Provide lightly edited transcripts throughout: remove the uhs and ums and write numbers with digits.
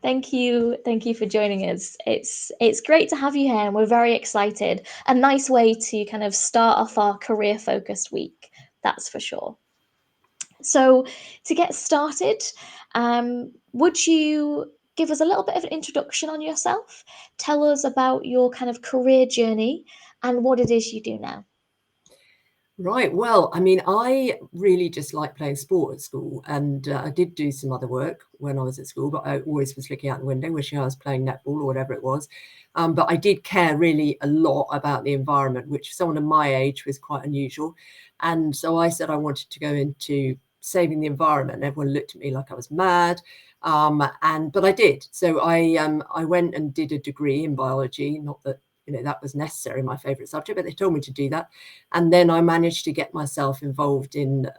Thank you. Thank you for joining us. It's great to have you here, and we're very excited. A nice way to kind of start off our career focused week, that's for sure. So, to get started, would you give us a little bit of an introduction on yourself? Tell us about your kind of career journey and what it is you do now. Right. Well, I mean, I really just like playing sport at school, and I did do some other work when I was at school, but I always was looking out the window, wishing I was playing netball or whatever it was. But I did care really a lot about the environment, which for someone of my age was quite unusual. And so I said I wanted to go into saving the environment. Everyone looked at me like I was mad, but I did. So I went and did a degree in biology. Not that that was necessarily my favorite subject, but they told me to do that. And then I managed to get myself involved in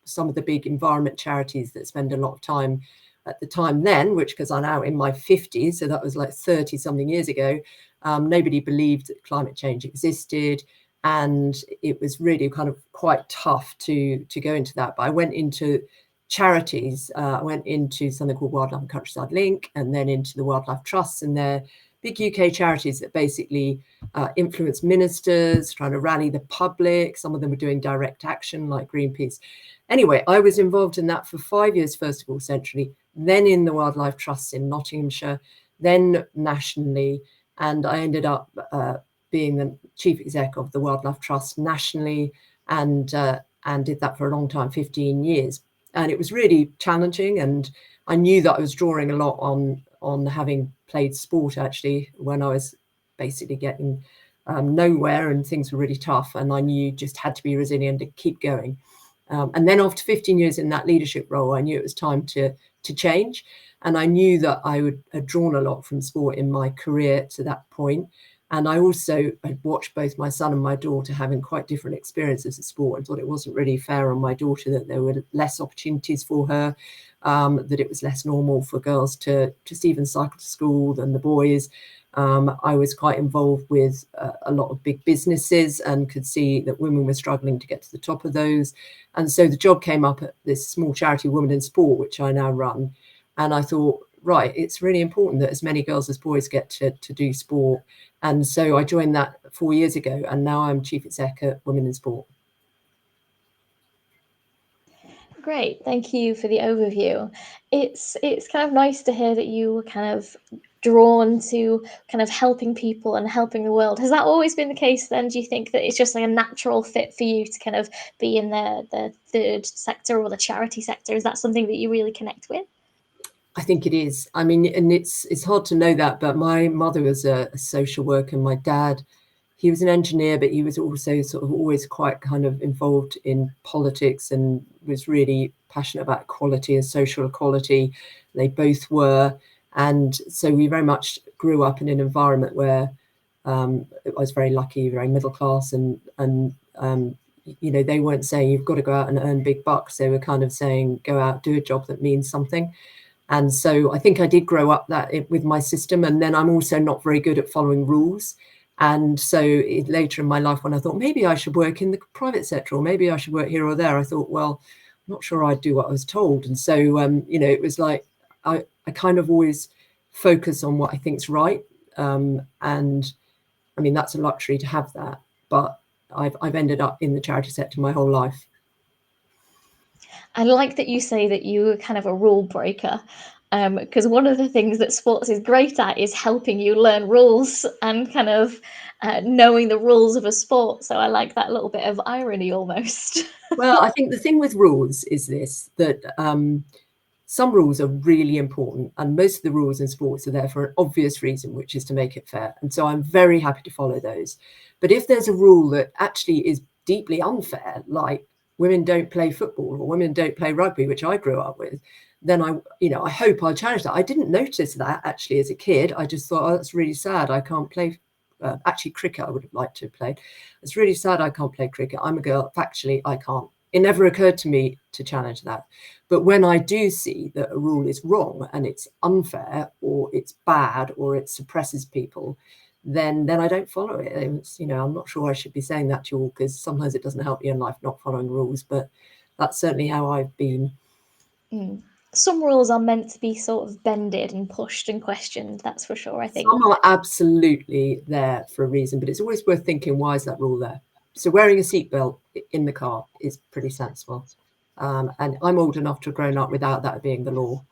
some of the big environment charities that spend a lot of time at the time then, which, because I'm now in my 50s, so that was like 30 something years ago, nobody believed that climate change existed. And it was really kind of quite tough to go into that. But I went into charities. I went into something called Wildlife and Countryside Link, and then into the Wildlife Trusts, and they're big UK charities that basically influence ministers, trying to rally the public. Some of them were doing direct action like Greenpeace. Anyway, I was involved in that for 5 years, first of all, centrally, then in the Wildlife Trusts in Nottinghamshire, then nationally. And I ended up being the chief exec of the Wildlife Trust nationally, and did that for a long time, 15 years. And it was really challenging, and I knew that I was drawing a lot on having played sport actually when I was basically getting nowhere and things were really tough, and I knew you just had to be resilient and keep going. And then after 15 years in that leadership role, I knew it was time to change, and I knew that I had drawn a lot from sport in my career to that point. And I also had watched both my son and my daughter having quite different experiences of sport, and thought it wasn't really fair on my daughter that there were less opportunities for her, that it was less normal for girls to just even cycle to school than the boys. I was quite involved with a lot of big businesses and could see that women were struggling to get to the top of those. And so the job came up at this small charity, Women in Sport, which I now run. And I thought, right, it's really important that as many girls as boys get to do sport. And so I joined that 4 years ago, and now I'm chief exec at Women in Sport. Great, thank you for the overview. It's kind of nice to hear that you were kind of drawn to kind of helping people and helping the world. Has that always been the case then? Do you think that it's just like a natural fit for you to kind of be in the third sector or the charity sector? Is that something that you really connect with? I think it is. I mean, and it's hard to know that, but my mother was a social worker. My dad, he was an engineer, but he was also sort of always quite kind of involved in politics and was really passionate about equality and social equality. They both were. And so we very much grew up in an environment where I was very lucky, very middle class, and they weren't saying you've got to go out and earn big bucks. They were kind of saying, go out, do a job that means something. And so I think I did grow up with my system. And then I'm also not very good at following rules. And so later in my life, when I thought maybe I should work in the private sector, or maybe I should work here or there, I thought, well, I'm not sure I'd do what I was told. And so, it was like I kind of always focus on what I think's right. And I mean, that's a luxury to have that. But I've ended up in the charity sector my whole life. I like that you say that you were kind of a rule breaker, because one of the things that sports is great at is helping you learn rules and kind of knowing the rules of a sport. So I like that little bit of irony almost. Well, I think the thing with rules is this, that some rules are really important, and most of the rules in sports are there for an obvious reason, which is to make it fair. And so I'm very happy to follow those. But if there's a rule that actually is deeply unfair, like women don't play football or women don't play rugby, which I grew up with, then I hope I'll challenge that. I didn't notice that actually as a kid. I just thought, oh, that's really sad. I can't play. Actually, cricket I would have liked to have played. It's really sad I can't play cricket. I'm a girl. Factually, I can't. It never occurred to me to challenge that. But when I do see that a rule is wrong and it's unfair or it's bad or it suppresses people, then I don't follow it. I'm not sure I should be saying that to you all, because sometimes it doesn't help you in life not following rules, but that's certainly how I've been. some rules are meant to be sort of bended and pushed and questioned, that's for sure, I think. Some are absolutely there for a reason, but it's always worth thinking, why is that rule there? So wearing a seatbelt in the car is pretty sensible. And I'm old enough to have grown up without that being the law.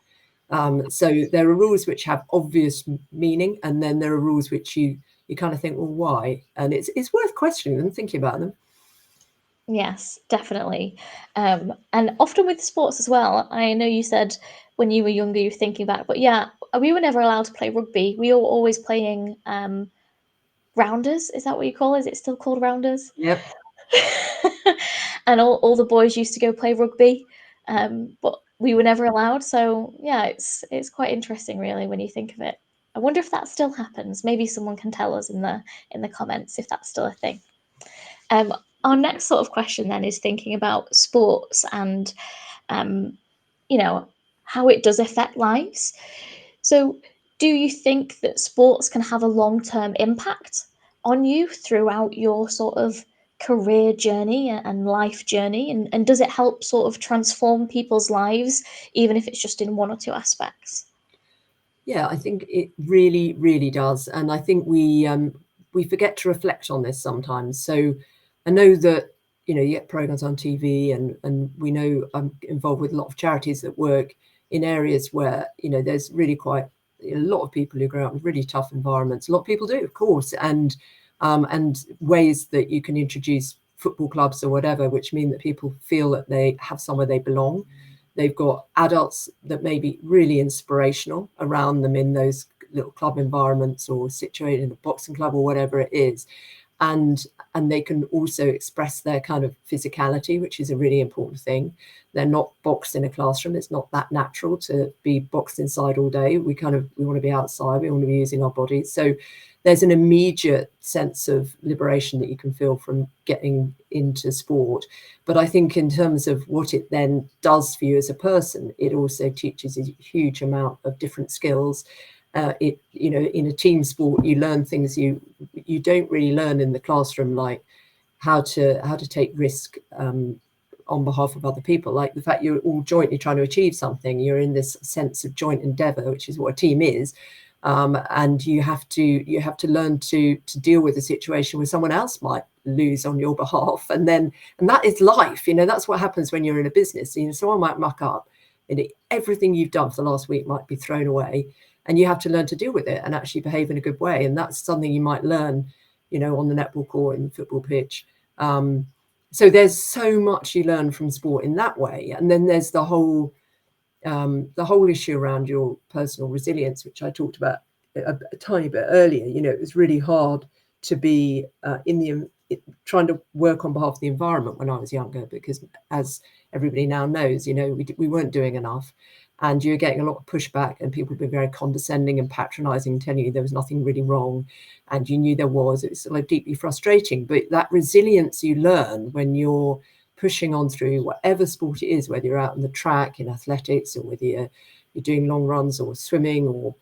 So there are rules which have obvious meaning, and then there are rules which you kind of think, well, why? And it's worth questioning them, thinking about them. Yes, definitely. And often with sports as well. I know you said when you were younger, you were thinking back, but yeah, we were never allowed to play rugby. We were always playing rounders. Is that what you call it? Is it still called rounders? Yep. And all the boys used to go play rugby, but we were never allowed. So yeah, it's quite interesting, really, when you think of it. I wonder if that still happens. Maybe someone can tell us in the comments if that's still a thing. Um, our next sort of question then is thinking about sports and, um, you know, how it does affect lives. So, do you think that sports can have a long-term impact on you throughout your sort of career journey and life journey? And does it help sort of transform people's lives, even if it's just in one or two aspects? Yeah, I think it really, really does. And I think we forget to reflect on this sometimes. So I know that, you get programs on TV, and we know I'm involved with a lot of charities that work in areas where, there's really quite a lot of people who grow up in really tough environments. A lot of people do, of course, and ways that you can introduce football clubs or whatever, which mean that people feel that they have somewhere they belong. They've got adults that may be really inspirational around them in those little club environments, or situated in a boxing club or whatever it is. And they can also express their kind of physicality, which is a really important thing. They're not boxed in a classroom. It's not that natural to be boxed inside all day. We want to be outside. We want to be using our bodies. So there's an immediate sense of liberation that you can feel from getting into sport. But I think in terms of what it then does for you as a person, it also teaches a huge amount of different skills. In a team sport, you learn things you don't really learn in the classroom, like how to take risk on behalf of other people, like the fact you're all jointly trying to achieve something. You're in this sense of joint endeavor, which is what a team is. And you have to learn to deal with a situation where someone else might lose on your behalf, and that is life. That's what happens when you're in a business. Someone might muck up, and everything you've done for the last week might be thrown away, and you have to learn to deal with it and actually behave in a good way. And that's something you might learn, on the netball court, in the football pitch. So there's so much you learn from sport in that way. And then there's the whole issue around your personal resilience, which I talked about a tiny bit earlier. It was really hard to be trying to work on behalf of the environment when I was younger, because, as everybody now knows, we weren't doing enough, and you're getting a lot of pushback, and people being very condescending and patronizing, telling you there was nothing really wrong, and you knew there was. It was sort of deeply frustrating. But that resilience you learn when you're pushing on through whatever sport it is, whether you're out on the track in athletics, or whether you're doing long runs or swimming, or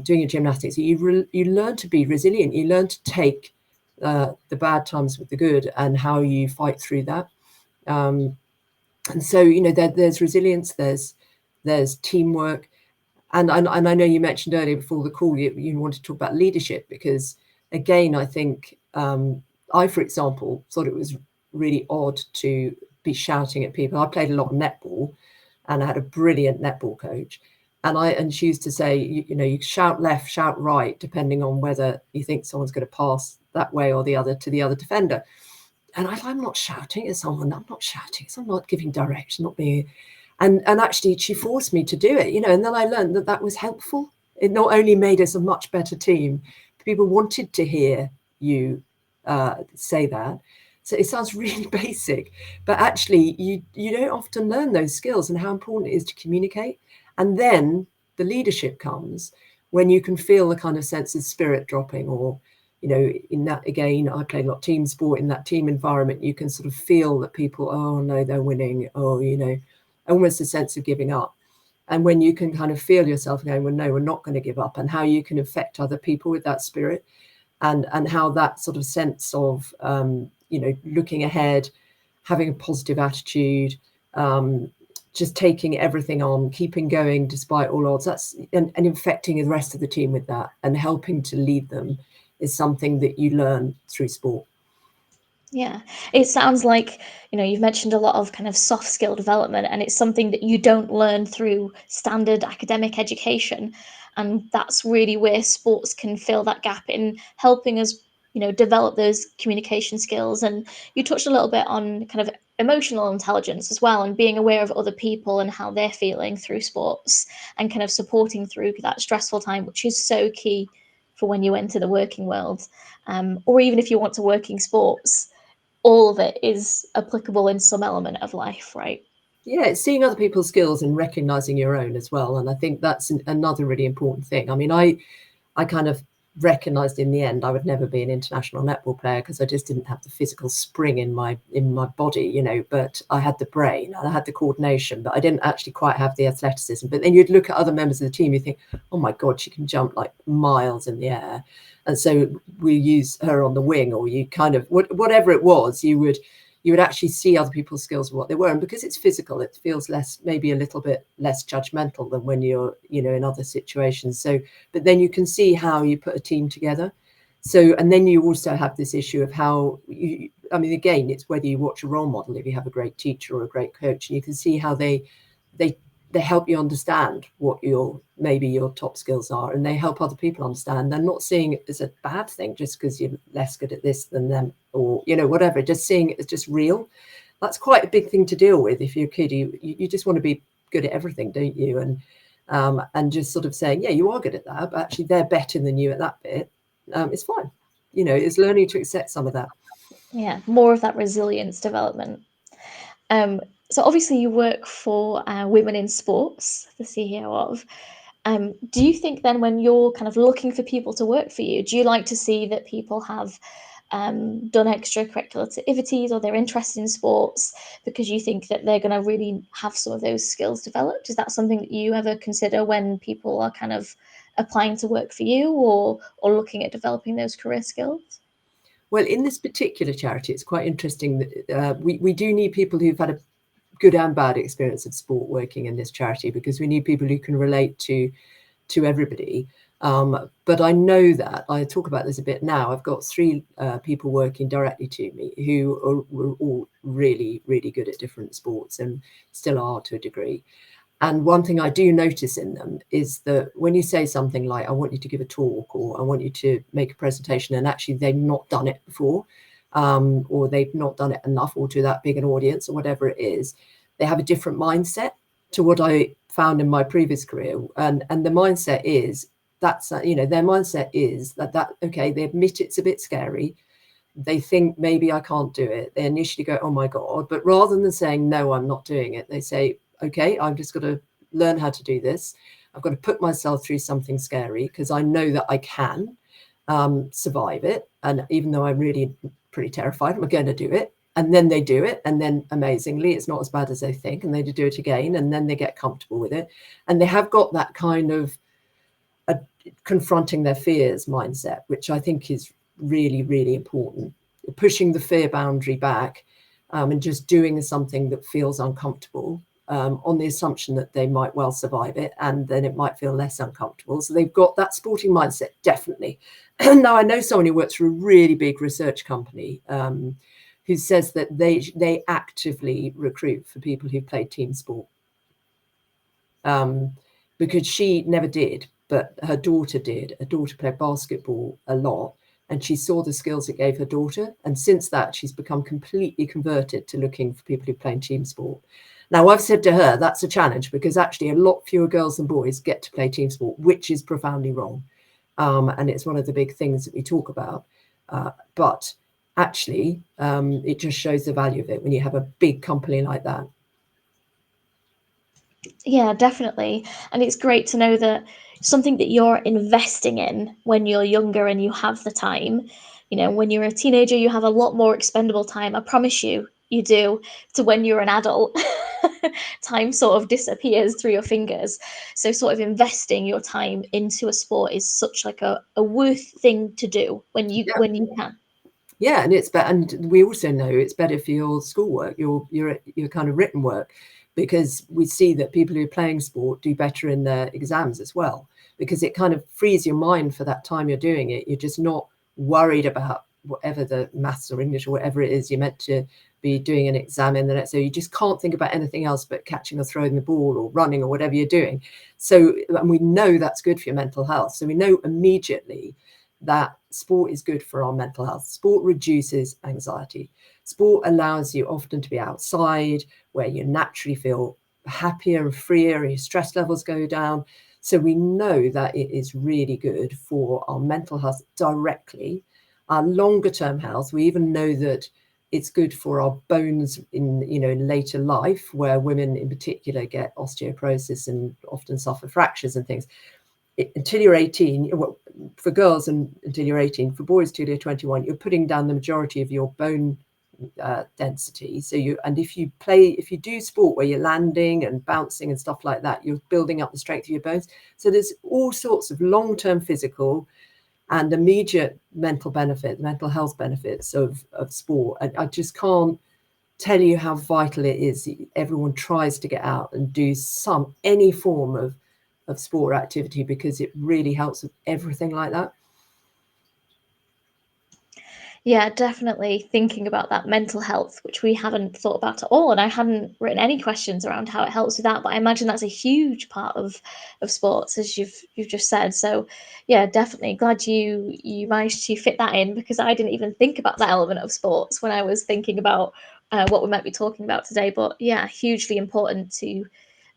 doing your gymnastics, you learn to be resilient. You learn to take the bad times with the good, and how you fight through that. And so, there's resilience, there's teamwork. And I know you mentioned earlier before the call, you wanted to talk about leadership, because, again, I think I, for example, thought it was really odd to be shouting at people. I played a lot of netball, and I had a brilliant netball coach. And she used to say, you shout left, shout right, depending on whether you think someone's going to pass that way or the other to the other defender. And I'm not shouting at someone. I'm not shouting. I'm not giving direction, not being. And actually, she forced me to do it, and then I learned that was helpful. It not only made us a much better team, people wanted to hear you say that. So it sounds really basic, but actually you don't often learn those skills, and how important it is to communicate. And then the leadership comes when you can feel the kind of sense of spirit dropping, or, in that, again, I played a lot of team sport. In that team environment, you can sort of feel that people, oh no, they're winning, or, almost a sense of giving up. And when you can kind of feel yourself going, well, no, we're not going to give up, and how you can affect other people with that spirit, and how that sort of sense of, looking ahead, having a positive attitude, just taking everything on, keeping going despite all odds. That's and infecting the rest of the team with that and helping to lead them is something that you learn through sport. Yeah, it sounds like, you've mentioned a lot of kind of soft skill development, and it's something that you don't learn through standard academic education. And that's really where sports can fill that gap in helping us, develop those communication skills. And you touched a little bit on kind of emotional intelligence as well, and being aware of other people and how they're feeling through sports, and kind of supporting through that stressful time, which is so key for when you enter the working world, or even if you want to work in sports, all of it is applicable in some element of life, right? Yeah, it's seeing other people's skills and recognizing your own as well. And I think that's another really important thing. I mean, I kind of recognized in the end I would never be an international netball player because I just didn't have the physical spring in my body, you know, but I had the brain and I had the coordination, but I didn't actually quite have the athleticism. But then you'd look at other members of the team, you think, oh my God, she can jump like miles in the air. And so we use her on the wing, or you kind of whatever it was, you would actually see other people's skills and what they were. And because it's physical, it feels less, maybe a little bit less judgmental than when you're, you know, in other situations. So, but then you can see how you put a team together. So, and then you also have this issue of how you, I mean, again, it's whether you watch a role model, if you have a great teacher or a great coach, and you can see how they help you understand what maybe your top skills are, and they help other people understand. They're not seeing it as a bad thing just because you're less good at this than them, or, you know, whatever, just seeing it as just real. That's quite a big thing to deal with. If you're a kid, you just want to be good at everything, don't you? And just sort of saying, yeah, you are good at that, but actually they're better than you at that bit. It's fine. You know, it's learning to accept some of that. Yeah, more of that resilience development. Um, so obviously you work for Women in Sports, the CEO of. Do you think then when you're kind of looking for people to work for you, do you like to see that people have done extracurricular activities, or they're interested in sports because you think that they're going to really have some of those skills developed? Is that something that you ever consider when people are kind of applying to work for you, or looking at developing those career skills? Well, in this particular charity, it's quite interesting that we do need people who've had a good and bad experience of sport working in this charity, because we need people who can relate to everybody. But I know that I talk about this a bit now. I've got 3 people working directly to me who were all really, really good at different sports and still are to a degree. And one thing I do notice in them is that when you say something like, I want you to give a talk, or I want you to make a presentation, and actually they've not done it before, or they've not done it enough, or to that big an audience, or whatever it is, they have a different mindset to what I found in my previous career. And the mindset is, that's, you know, their mindset is that, okay, they admit it's a bit scary. They think maybe I can't do it. They initially go, oh my God. But rather than saying, no, I'm not doing it, they say, okay, I'm just got to learn how to do this. I've got to put myself through something scary because I know that I can survive it. And even though I'm really pretty terrified, I'm going to do it. And then they do it. And then amazingly, it's not as bad as they think. And they do it again. And then they get comfortable with it. And they have got that kind of confronting their fears mindset, which I think is really, really important. Pushing the fear boundary back, and just doing something that feels uncomfortable, on the assumption that they might well survive it, and then it might feel less uncomfortable. So they've got that sporting mindset, definitely. Now, I know someone who works for a really big research company, who says that they actively recruit for people who play team sport, because she never did, but her daughter did. Her daughter played basketball a lot, and she saw the skills it gave her daughter. And since that, she's become completely converted to looking for people who play in team sport. Now, I've said to her, that's a challenge, because actually a lot fewer girls than boys get to play team sport, which is profoundly wrong. And it's one of the big things that we talk about. But actually, it just shows the value of it when you have a big company like that. Yeah, definitely. And it's great to know that something that you're investing in when you're younger and you have the time. When you're a teenager, you have a lot more expendable time. I promise you, you do, to when you're an adult. Time sort of disappears through your fingers. So sort of investing your time into a sport is such like a worth thing to do Yeah. when you can. Yeah, and it's better. And we also know it's better for your schoolwork, your kind of written work, because we see that people who are playing sport do better in their exams as well, because it kind of frees your mind for that time you're doing it. You're just not worried about whatever the maths or English or whatever it is you're meant to be doing an exam in the next. So you just can't think about anything else but catching or throwing the ball or running or whatever you're doing. So, and we know that's good for your mental health. So we know immediately that sport is good for our mental health. Sport reduces anxiety. Sport allows you often to be outside where you naturally feel happier and freer, and your stress levels go down. So we know that it is really good for our mental health directly. Our longer term health, we even know that it's good for our bones in, in later life, where women in particular get osteoporosis and often suffer fractures and things. Until you're 18, well, for girls and until you're 18, for boys till you're 21, you're putting down the majority of your bone density. So if you do sport where you're landing and bouncing and stuff like that, you're building up the strength of your bones. So there's all sorts of long-term physical and immediate mental health benefits of sport. And I just can't tell you how vital it is. Everyone tries to get out and do any form of sport activity, because it really helps with everything like that. Yeah, definitely thinking about that mental health, which we haven't thought about at all. And I hadn't written any questions around how it helps with that, but I imagine that's a huge part of sports, as you've just said. So yeah, definitely glad you managed to fit that in, because I didn't even think about that element of sports when I was thinking about what we might be talking about today. But yeah, hugely important to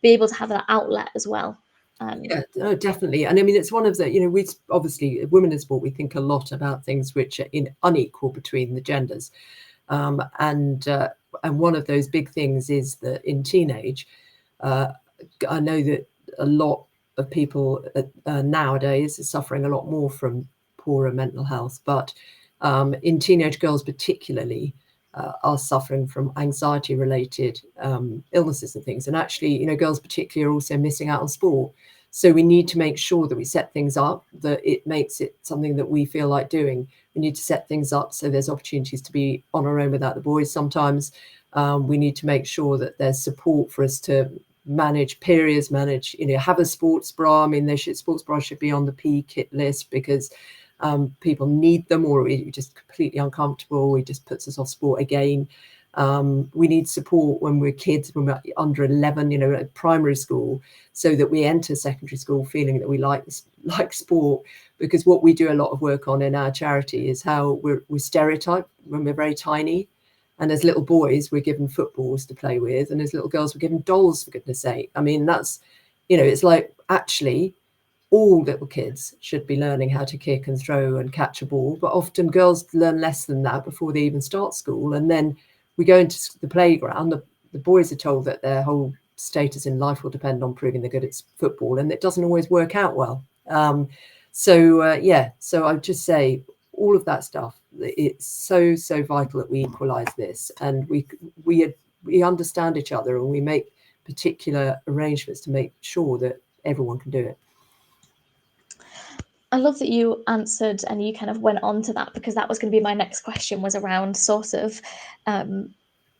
be able to have that outlet as well. Yeah, no, definitely. And I mean, it's one of the, we obviously, women in sport, we think a lot about things which are unequal between the genders. And one of those big things is that in teenage, I know that a lot of people nowadays are suffering a lot more from poorer mental health, but in teenage girls particularly, are suffering from anxiety-related illnesses and things. And actually, girls particularly are also missing out on sport. So we need to make sure that we set things up, that it makes it something that we feel like doing. We need to set things up so there's opportunities to be on our own without the boys sometimes. We need to make sure that there's support for us to manage periods, have a sports bra. I mean, sports bras should be on the PE kit list, because people need them, or we're just completely uncomfortable. It just puts us off sport again. We need support when we're kids, when we're under 11, at primary school, so that we enter secondary school feeling that we like sport. Because what we do a lot of work on in our charity is how we're stereotyped when we're very tiny. And as little boys, we're given footballs to play with, and as little girls, we're given dolls, for goodness sake. I mean, that's, it's like, actually, all little kids should be learning how to kick and throw and catch a ball, but often girls learn less than that before they even start school. And then we go into the playground, the boys are told that their whole status in life will depend on proving they're good at football, and it doesn't always work out well. So I would just say all of that stuff, it's so vital that we equalize this, and we understand each other, and we make particular arrangements to make sure that everyone can do it. I love that you answered and you kind of went on to that, because that was going to be my next question, was around sort of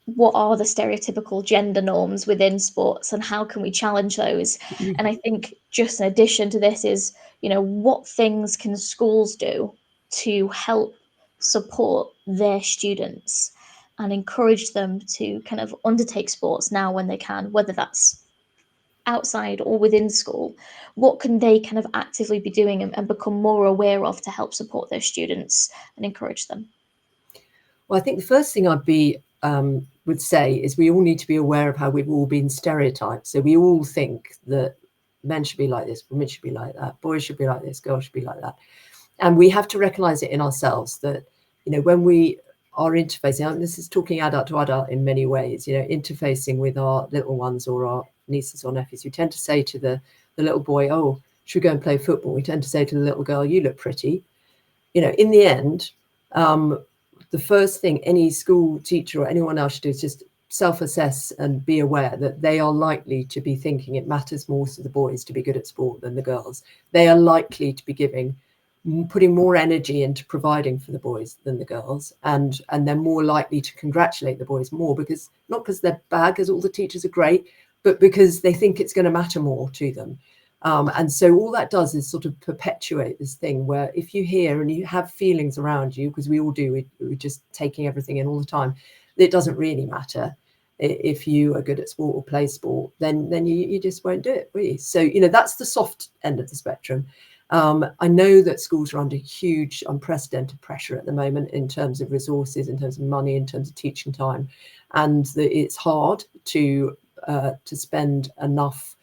what are the stereotypical gender norms within sports and how can we challenge those? And I think just in addition to this is, what things can schools do to help support their students and encourage them to kind of undertake sports now when they can, whether that's outside or within school. What can they kind of actively be doing and become more aware of to help support their students and encourage them? Well, I think the first thing would say is we all need to be aware of how we've all been stereotyped. So we all think that men should be like this, women should be like that, boys should be like this, girls should be like that. And we have to recognize it in ourselves that, when we are interfacing, and this is talking adult to adult in many ways, interfacing with our little ones or our nieces or nephews, we tend to say to the little boy, oh, should we go and play football? We tend to say to the little girl, you look pretty. In the end, the first thing any school teacher or anyone else should do is just self-assess and be aware that they are likely to be thinking it matters more to the boys to be good at sport than the girls. They are likely to be putting more energy into providing for the boys than the girls, and they're more likely to congratulate the boys more, because not because they're bad, because all the teachers are great, but because they think it's going to matter more to them. And so all that does is sort of perpetuate this thing where if you hear and you have feelings around you, because we all do, we're just taking everything in all the time, it doesn't really matter. If you are good at sport or play sport, then you just won't do it, will you? So, that's the soft end of the spectrum. I know that schools are under huge, unprecedented pressure at the moment in terms of resources, in terms of money, in terms of teaching time, and that it's hard to spend enough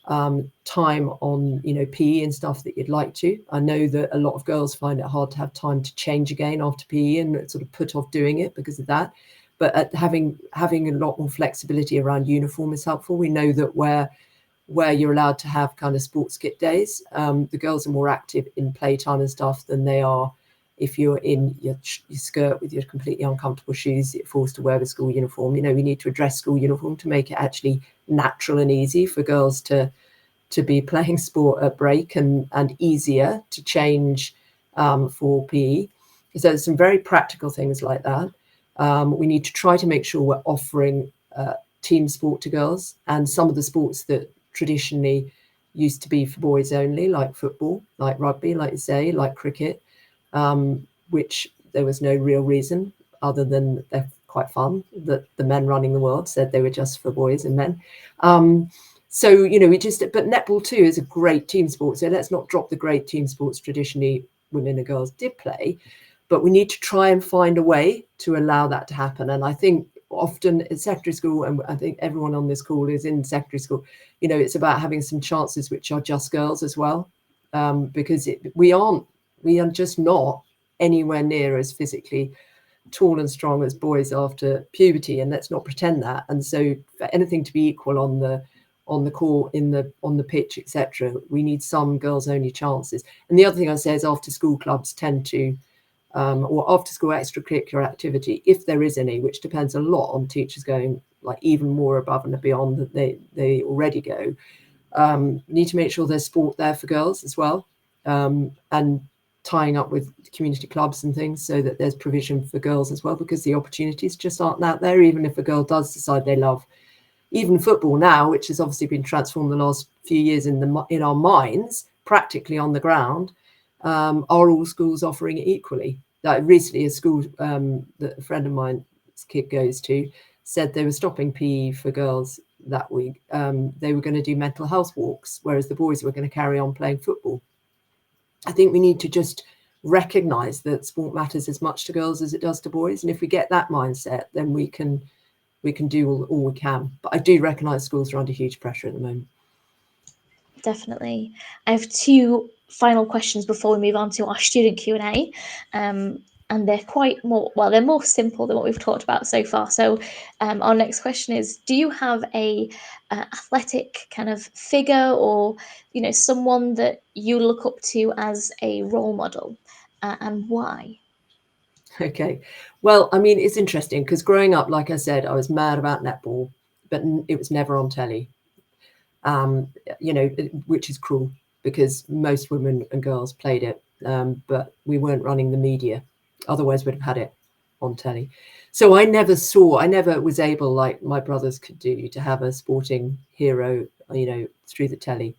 time on PE and stuff that you'd like to. I know that a lot of girls find it hard to have time to change again after PE and sort of put off doing it because of that. But having a lot more flexibility around uniform is helpful. We know that where you're allowed to have kind of sports kit days, the girls are more active in playtime and stuff than they are if you're in your skirt with your completely uncomfortable shoes that you're forced to wear with school uniform. We need to address school uniform to make it actually natural and easy for girls to be playing sport at break and easier to change for PE. So there's some very practical things like that. We need to try to make sure we're offering team sport to girls, and some of the sports that traditionally used to be for boys only, like football, like rugby, like you say, like cricket, which there was no real reason other than they're quite fun, that the men running the world said they were just for boys and men. So, but netball too is a great team sport. So let's not drop the great team sports traditionally women and girls did play, but we need to try and find a way to allow that to happen. And I think often at secondary school, and I think everyone on this call is in secondary school, it's about having some chances which are just girls as well, because we are just not anywhere near as physically tall and strong as boys after puberty, and let's not pretend that. And so for anything to be equal on the court, on the pitch, etc., we need some girls only chances. And the other thing I say is after school clubs tend to or after school extracurricular activity, if there is any, which depends a lot on teachers going like even more above and beyond that they already go, need to make sure there's sport there for girls as well, and tying up with community clubs and things so that there's provision for girls as well, because the opportunities just aren't out there. Even if a girl does decide they love even football now, which has obviously been transformed the last few years in our minds, practically on the ground, are all schools offering it equally? Like recently, a school that a friend of mine's kid goes to said they were stopping PE for girls that week. They were going to do mental health walks, whereas the boys were going to carry on playing football. I think we need to just recognise that sport matters as much to girls as it does to boys, and if we get that mindset, then we can do all we can. But I do recognise schools are under huge pressure at the moment. Definitely. I have two final questions before we move on to our student Q&A. And they're they're more simple than what we've talked about so far. So our next question is, do you have a athletic kind of figure, or someone that you look up to as a role model, and why? Okay, well, I mean, it's interesting because growing up, like I said, I was mad about netball, but it was never on telly, which is cruel because most women and girls played it, but we weren't running the media. Otherwise, we'd have had it on telly. So I never was able, like my brothers could do, to have a sporting hero, through the telly.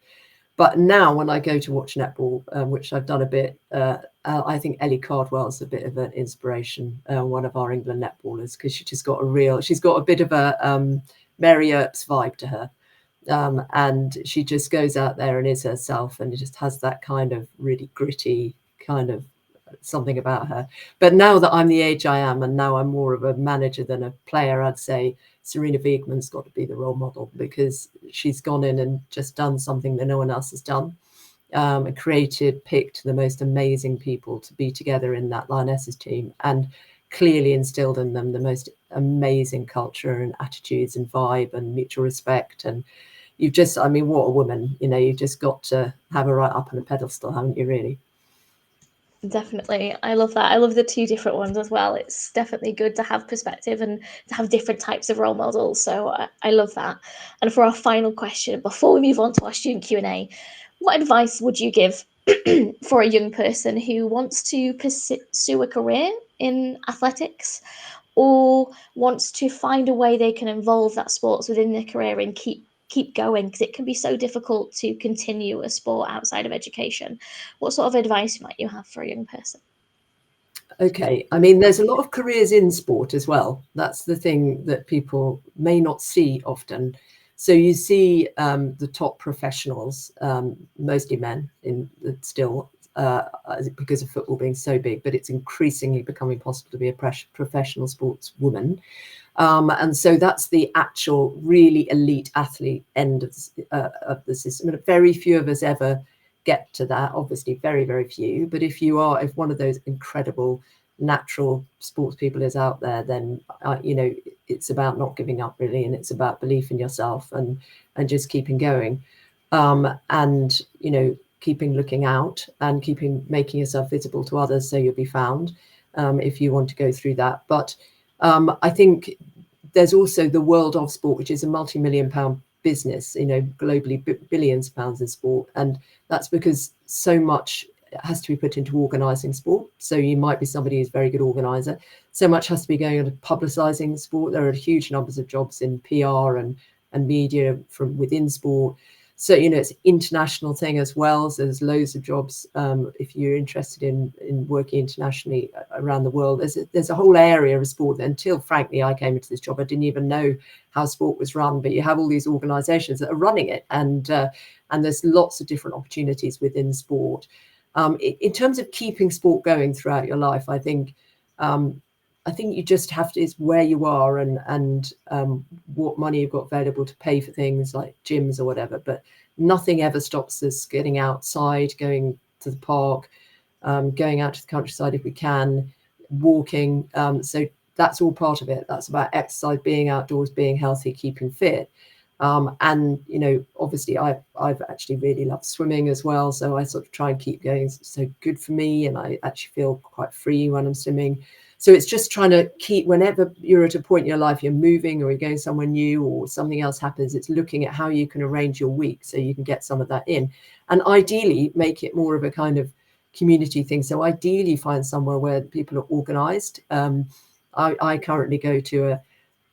But now when I go to watch netball, which I've done a bit, I think Ellie Cardwell's a bit of an inspiration, one of our England netballers, because she's got a bit of a Mary Earps vibe to her. And she just goes out there and is herself, and it just has that kind of really gritty kind of something about her. But now that I'm the age I am, and now I'm more of a manager than a player, I'd say Serena Wiegmann's got to be the role model, because she's gone in and just done something that no one else has done, and picked the most amazing people to be together in that Lionesses team, and clearly instilled in them the most amazing culture and attitudes and vibe and mutual respect. And what a woman, you've just got to have her right up on a pedestal, haven't you, really? Definitely. I love that. I love the two different ones as well. It's definitely good to have perspective and to have different types of role models. So I love that. And for our final question, before we move on to our student Q&A, what advice would you give for a young person who wants to pursue a career in athletics, or wants to find a way they can involve that sports within their career and keep keep going, because it can be so difficult to continue a sport outside of education. What sort of advice might you have for a young person? Okay, I mean, there's a lot of careers in sport as well. That's the thing that people may not see often. So you see the top professionals, mostly men, still because of football being so big, but it's increasingly becoming possible to be a professional sportswoman. And so that's the actual really elite athlete end of the system. And very few of us ever get to that, obviously very, very few. But if one of those incredible natural sports people is out there, then it's about not giving up really, and it's about belief in yourself and just keeping going, and keeping looking out and keeping making yourself visible to others, so you'll be found if you want to go through that. But I think there's also the world of sport, which is a multi-million-pound business, globally, billions of pounds in sport, and that's because so much has to be put into organising sport. So you might be somebody who's a very good organiser. So much has to be going into publicising sport. There are huge numbers of jobs in PR and media from within sport. So it's an international thing as well. So there's loads of jobs if you're interested in working internationally around the world. There's a whole area of sport that, until frankly I came into this job, I didn't even know how sport was run. But you have all these organisations that are running it, and there's lots of different opportunities within sport. In terms of keeping sport going throughout your life, I think you just have to, it's where you are and what money you've got available to pay for things like gyms or whatever. But nothing ever stops us getting outside, going to the park, going out to the countryside if we can, walking. So that's all part of it. That's about exercise, being outdoors, being healthy, keeping fit. And obviously I've actually really loved swimming as well, so I sort of try and keep going. It's so good for me, and I actually feel quite free when I'm swimming. So it's just trying to keep, whenever you're at a point in your life, you're moving or you're going somewhere new or something else happens, it's looking at how you can arrange your week so you can get some of that in, and ideally make it more of a kind of community thing. So ideally find somewhere where people are organized. I currently go to a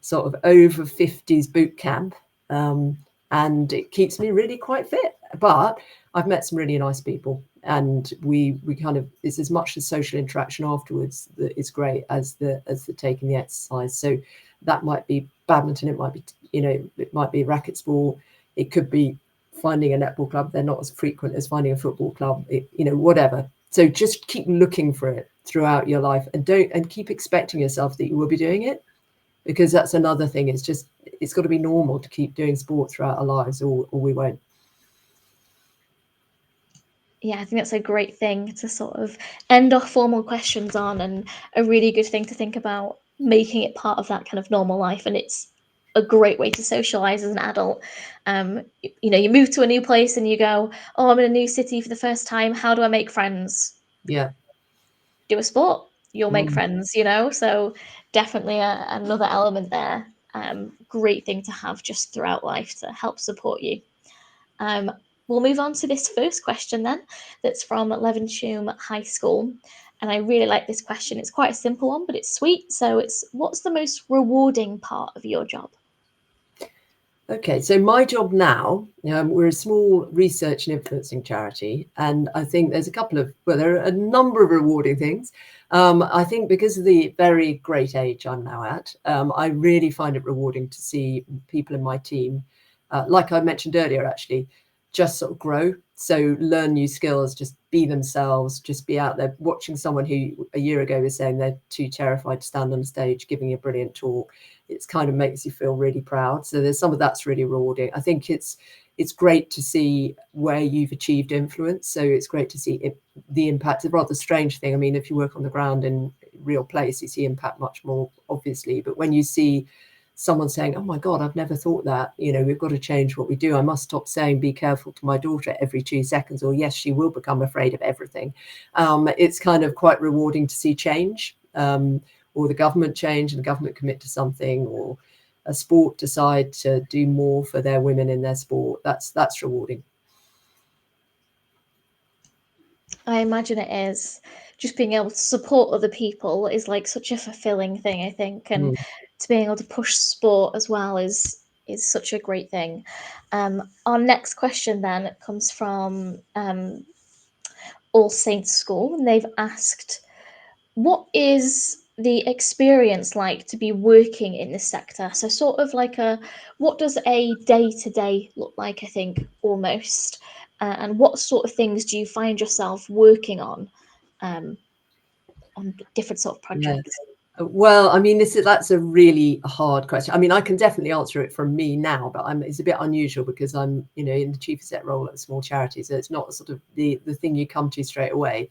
sort of over 50s boot camp, and it keeps me really quite fit. But I've met some really nice people, and we kind of, it's as much as social interaction afterwards that is great as the taking the exercise. So that might be badminton, it might be it might be racket sport, it could be finding a netball club. They're not as frequent as finding a football club, whatever. So just keep looking for it throughout your life, and keep expecting yourself that you will be doing it, because that's another thing. It's got to be normal to keep doing sport throughout our lives, or we won't. Yeah, I think that's a great thing to sort of end our formal questions on, and a really good thing to think about making it part of that kind of normal life. And it's a great way to socialize as an adult. You move to a new place and you go, oh, I'm in a new city for the first time. How do I make friends? Yeah. Do a sport. You'll make friends, So definitely another element there. Great thing to have just throughout life to help support you. Um, we'll move on to this first question then, that's from Levenshulme High School. And I really like this question. It's quite a simple one, but it's sweet. So it's, what's the most rewarding part of your job? Okay, so my job now, we're a small research and influencing charity, and I think there's there are a number of rewarding things. I think because of the very great age I'm now at, I really find it rewarding to see people in my team, like I mentioned earlier, actually, just sort of grow. So learn new skills, just be themselves, just be out there. Watching someone who a year ago was saying they're too terrified to stand on a stage giving a brilliant talk, it's kind of makes you feel really proud. So there's some of that's really rewarding. I think it's great to see where you've achieved influence. So it's great to see the impact. It's a rather strange thing. I mean, if you work on the ground in real place, you see impact much more obviously. But when you see someone saying, oh my God, I've never thought that, we've got to change what we do. I must stop saying be careful to my daughter every 2 seconds, or yes, she will become afraid of everything. It's kind of quite rewarding to see change. Or the government change and the government commit to something, or a sport decide to do more for their women in their sport. That's rewarding. I imagine it is. Just being able to support other people is like such a fulfilling thing, I think. And to being able to push sport as well is is such a great thing. Our next question then comes from All Saints School, and they've asked, what is the experience like to be working in this sector? So sort of like what does a day to day look like, I think, almost, and what sort of things do you find yourself working um, on different sort of Yeah. projects? Well, I mean, that's a really hard question. I mean, I can definitely answer it from me now, but it's a bit unusual because I'm, in the chief exec role at a small charity, so it's not sort of the thing you come to straight away.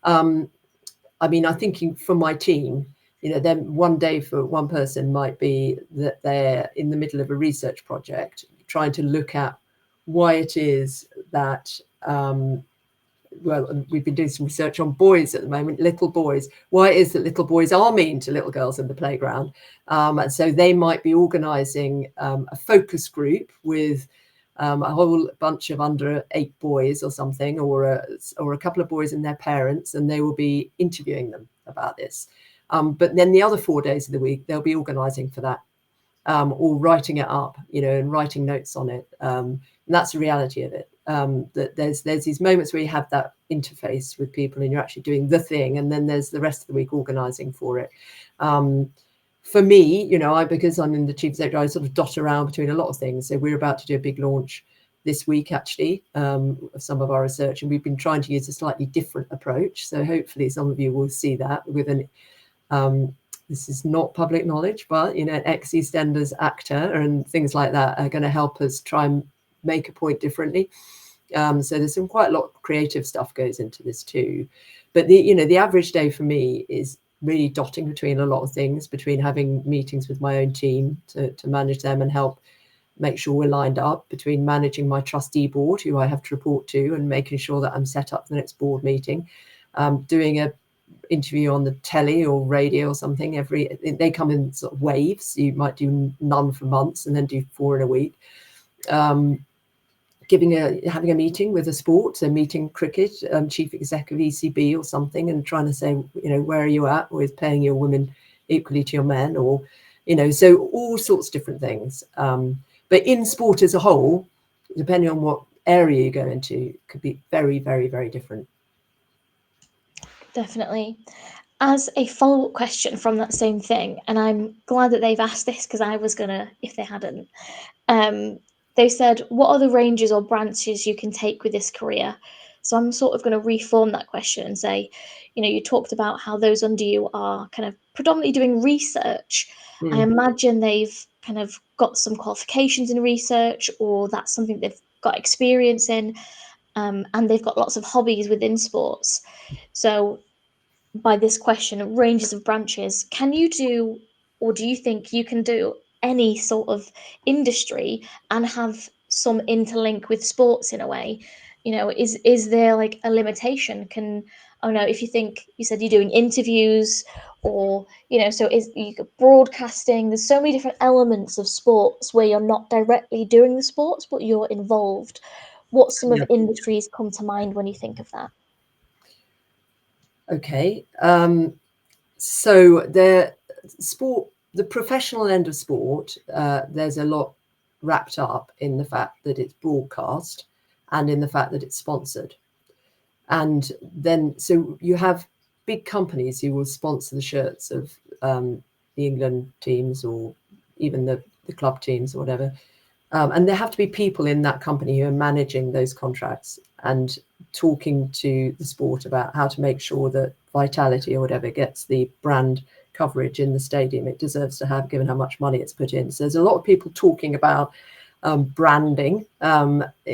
I mean, I'm thinking from my team, then one day for one person might be that they're in the middle of a research project, trying to look at why it is that, well, we've been doing some research on boys at the moment, little boys. Why it is that little boys are mean to little girls in the playground? And so they might be organising a focus group with a whole bunch of under 8 boys or something, or a couple of boys and their parents, and they will be interviewing them about this. But then the other 4 days of the week, they'll be organising for that, or writing it up, and writing notes on it. And that's the reality of it. That there's these moments where you have that interface with people and you're actually doing the thing, and then there's the rest of the week organising for it. For me, because I'm in the chief executive, I sort of dot around between a lot of things. So we're about to do a big launch this week, actually, of some of our research, and we've been trying to use a slightly different approach. So hopefully some of you will see that with an this is not public knowledge, but an ex-EastEnders actor and things like that are going to help us try and make a point differently. So there's quite a lot of creative stuff goes into this too. But the average day for me is really dotting between a lot of things, between having meetings with my own team to manage them and help make sure we're lined up, between managing my trustee board, who I have to report to, and making sure that I'm set up for the next board meeting, doing a interview on the telly or radio or something they come in sort of waves. You might do none for months and then do 4 in a week. Having a meeting with a sport, so meeting cricket, chief exec of ECB or something, and trying to say, where are you at with paying your women equally to your men, or so all sorts of different things. But in sport as a whole, depending on what area you go into, could be very, very, very different. Definitely. As a follow-up question from that same thing, and I'm glad that they've asked this because I was gonna if they hadn't. They said, what are the ranges or branches you can take with this career? So I'm sort of going to reform that question and say, you talked about how those under you are kind of predominantly doing research. I imagine they've kind of got some qualifications in research, or that's something they've got experience in, and they've got lots of hobbies within sports. So by this question, ranges of branches, can you do, or do you think you can do any sort of industry and have some interlink with sports in a way? Is there like a limitation? Oh no, if you said you're doing interviews, or so is you broadcasting, there's so many different elements of sports where you're not directly doing the sports but you're involved. What some of industries come to mind when you think of that? Okay. So the professional end of sport, there's a lot wrapped up in the fact that it's broadcast and in the fact that it's sponsored. And then, so you have big companies who will sponsor the shirts of the England teams, or even the club teams or whatever. And there have to be people in that company who are managing those contracts and talking to the sport about how to make sure that Vitality or whatever gets the brand coverage in the stadium it deserves to have, given how much money it's put in. So there's a lot of people talking about branding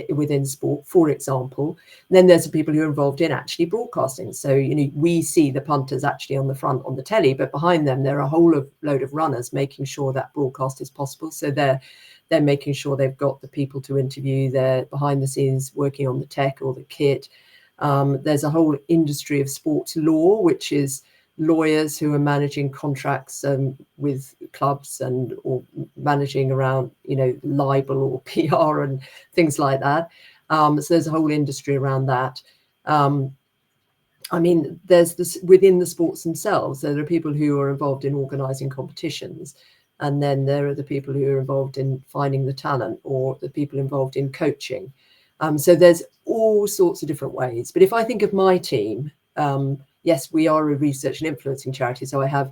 within sport, for example. And then there's the people who are involved in actually broadcasting. So we see the punters actually on the front on the telly, but behind them there are a whole load of runners making sure that broadcast is possible. So they're making sure they've got the people to interview. They're behind the scenes working on the tech or the kit. There's a whole industry of sports law, which is lawyers who are managing contracts with clubs or managing around libel or PR and things like that. So there's a whole industry around that. I mean, there's this within the sports themselves. There are people who are involved in organising competitions. And then there are the people who are involved in finding the talent, or the people involved in coaching. So there's all sorts of different ways. But if I think of my team, yes, we are a research and influencing charity. So I have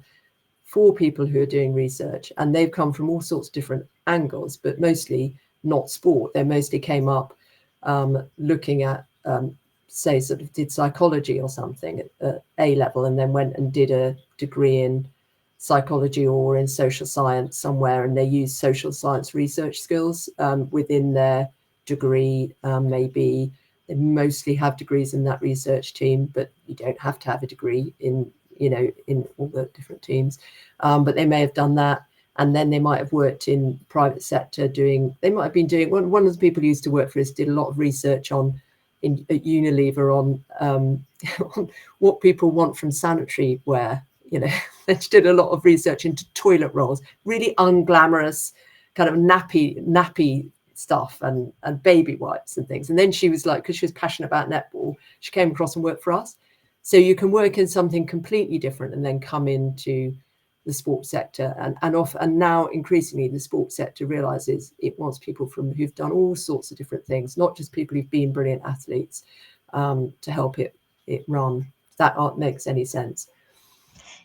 4 people who are doing research, and they've come from all sorts of different angles, but mostly not sport. They mostly came up looking at, say, sort of did psychology or something at A level, and then went and did a degree in psychology or in social science somewhere, and they use social science research skills within their degree. Maybe they mostly have degrees in that research team, but you don't have to have a degree in, you know, in all the different teams. But they may have done that, and then they might have worked in private sector they might have been doing, one of the people who used to work for us did a lot of research at Unilever on what people want from sanitary ware. You know, they did a lot of research into toilet rolls, really unglamorous kind of nappy stuff, and baby wipes and things. And then she was like, because she was passionate about netball, she came across and worked for us. So you can work in something completely different and then come into the sports sector, and now increasingly the sports sector realizes it wants people who've done all sorts of different things, not just people who've been brilliant athletes, to help it run. If that makes any sense.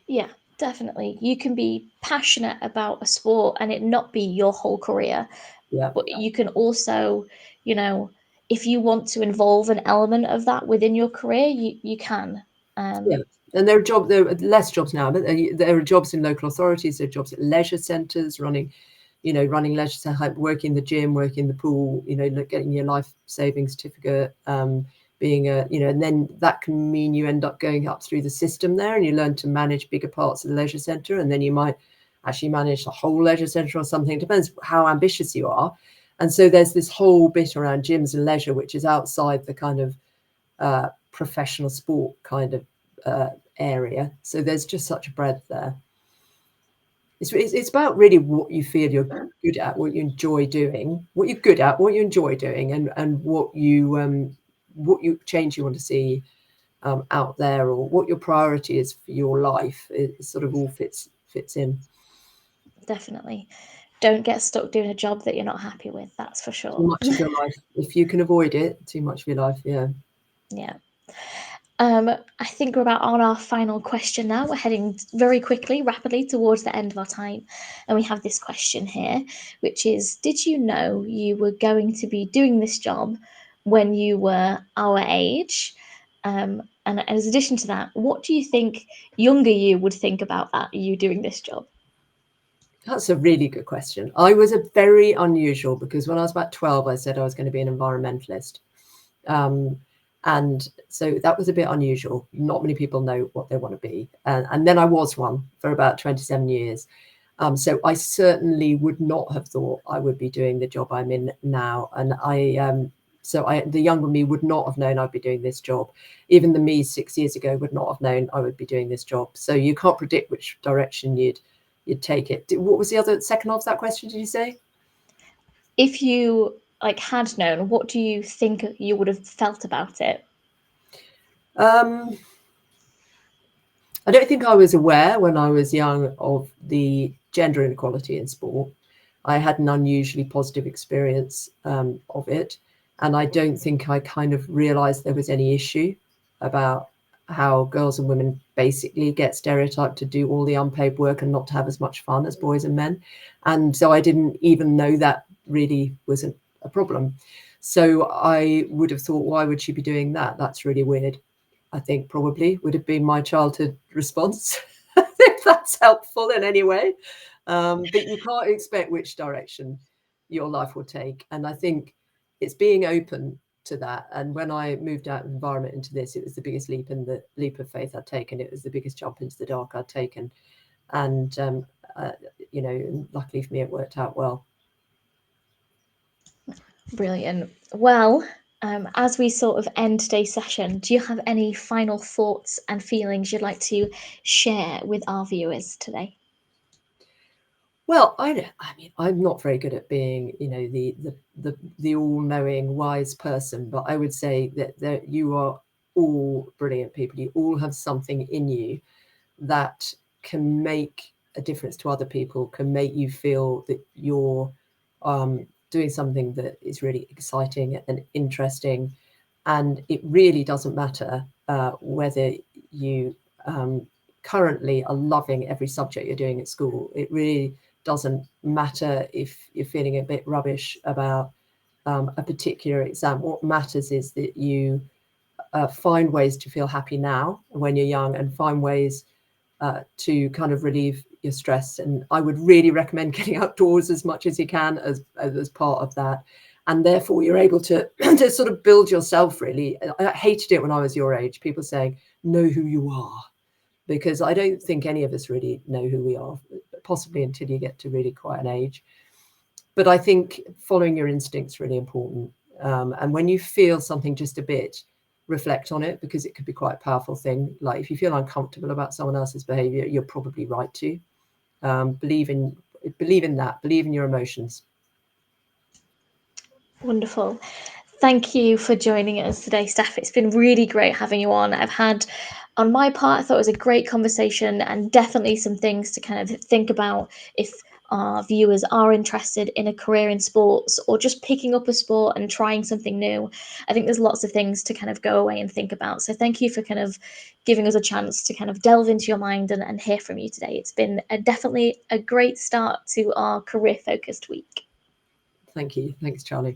Yeah, definitely. You can be passionate about a sport and it not be your whole career, Yeah. but you can also, you know, if you want to involve an element of that within your career, you can. Yeah. And there are less jobs now, but there are jobs in local authorities, there are jobs at leisure centres, running leisure centre, working in the gym, working in the pool, you know, getting your life saving certificate, being and then that can mean you end up going up through the system there, and you learn to manage bigger parts of the leisure centre, and then you might actually manage the whole leisure centre or something. It depends how ambitious you are. And so there's this whole bit around gyms and leisure, which is outside the kind of professional sport kind of area. So there's just such a breadth there. It's about really what you feel you're good at, what you enjoy doing, what you're good at, what you enjoy doing, and what you change you want to see out there, or what your priority is for your life. It sort of all fits in. Definitely. Don't get stuck doing a job that you're not happy with, that's for Too sure. much of your life, if you can avoid it, too much of your life. Yeah. Yeah. I think we're about on our final question now. We're heading very quickly, rapidly towards the end of our time. And we have this question here, which is, did you know you were going to be doing this job when you were our age? And as addition to that, what do you think younger you would think about that, you doing this job? That's a really good question. I was a very unusual, because when I was about 12, I said I was going to be an environmentalist. And so that was a bit unusual. Not many people know what they want to be. And then I was one for about 27 years. So I certainly would not have thought I would be doing the job I'm in now. And the younger me would not have known I'd be doing this job. Even the me 6 years ago would not have known I would be doing this job. So you can't predict which direction you'd take it. What was the other second half of that question, did you say? If you had known, what do you think you would have felt about it? I don't think I was aware when I was young of the gender inequality in sport. I had an unusually positive experience of it. And I don't think I kind of realized there was any issue about how girls and women basically get stereotyped to do all the unpaid work and not to have as much fun as boys and men. And so I didn't even know that really wasn't a problem. So I would have thought, why would she be doing that? That's really weird. I think probably would have been my childhood response, if that's helpful in any way. But you can't expect which direction your life will take. And I think it's being open to that. And when I moved out of environment into this, it was the biggest leap of faith I'd taken. It was the biggest jump into the dark I'd taken. And, luckily for me, it worked out well. Brilliant. Well, as we sort of end today's session, do you have any final thoughts and feelings you'd like to share with our viewers today? Well, I mean, I'm not very good at being, the all-knowing wise person, but I would say that you are all brilliant people. You all have something in you that can make a difference to other people can make you feel that you're doing something that is really exciting and interesting. And it really doesn't matter whether you currently are loving every subject you're doing at school. It really doesn't matter if you're feeling a bit rubbish about a particular exam. What matters is that you find ways to feel happy now when you're young, and find ways to kind of relieve your stress. And I would really recommend getting outdoors as much as you can as part of that. And therefore you're able to to sort of build yourself, really. I hated it when I was your age, people saying, know who you are, because I don't think any of us really know who we are, possibly until you get to really quite an age. But I think following your instincts is really important. And when you feel something just a bit, reflect on it, because it could be quite a powerful thing. Like if you feel uncomfortable about someone else's behavior, you're probably right to. Believe in that, believe in your emotions. Wonderful. Thank you for joining us today, Steph. It's been really great having you on. On my part, I thought it was a great conversation, and definitely some things to kind of think about if our viewers are interested in a career in sports or just picking up a sport and trying something new. I think there's lots of things to kind of go away and think about. So thank you for kind of giving us a chance to kind of delve into your mind and hear from you today. It's been definitely a great start to our career focused week. Thank you. Thanks, Charlie.